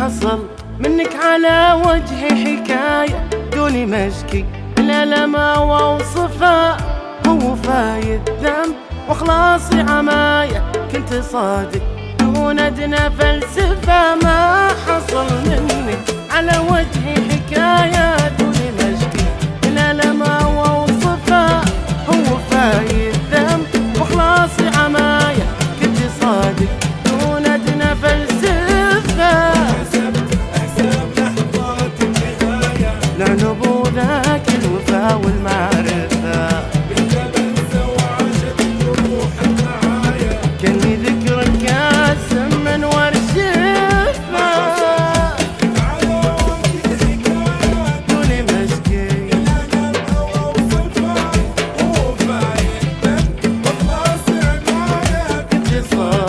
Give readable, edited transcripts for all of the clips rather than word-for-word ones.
حصل منك على وجهي حكاية دوني مشكي الألم وأوصفها، هو فايد ذنب وخلاصي عماية، كنت صادق دون أدنى فلسفة. ما حصل منك على وجهي حكاية دوني مشكي الألم وأوصفها، هو فايد ذنب وخلاصي عماية، كنت صادق دون أدنى فلسفة. لعنب ذاك الوفا والمعرفة، كني ذكرك قاسم من ورشفة، دوني مشكي كنت صادق.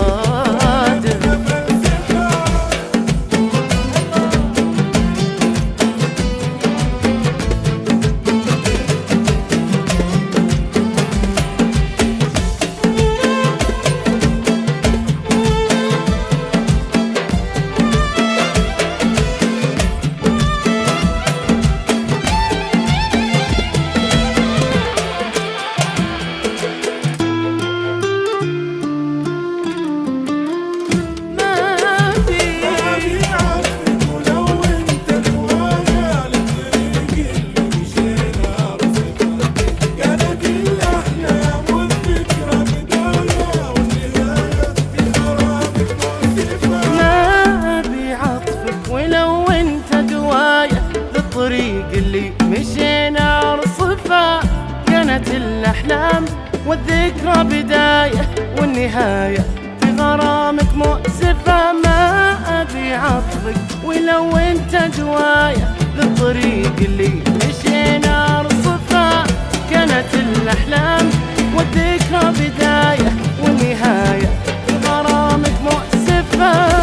الطريق اللي مشينا ارصفه، كانت الأحلام والذكرى بداية والنهاية في غرامك مؤسفة. ما أبي عطفك ولو انت جوايا، للطريق اللي مشينا ارصفه، كانت الأحلام والذكرى بداية والنهاية في غرامك مؤسفة.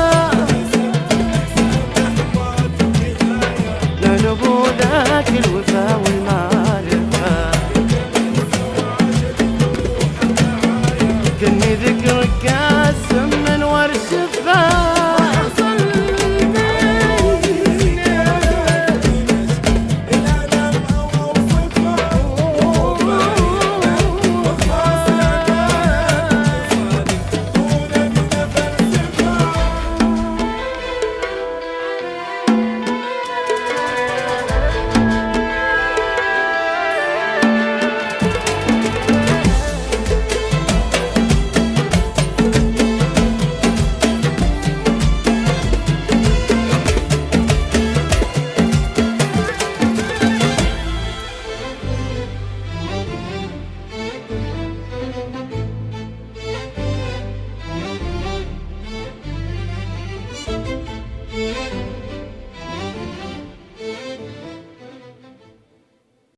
لعنب ذاك الوفا والمعرفة، كني ذكرك قاسم من ورشفة.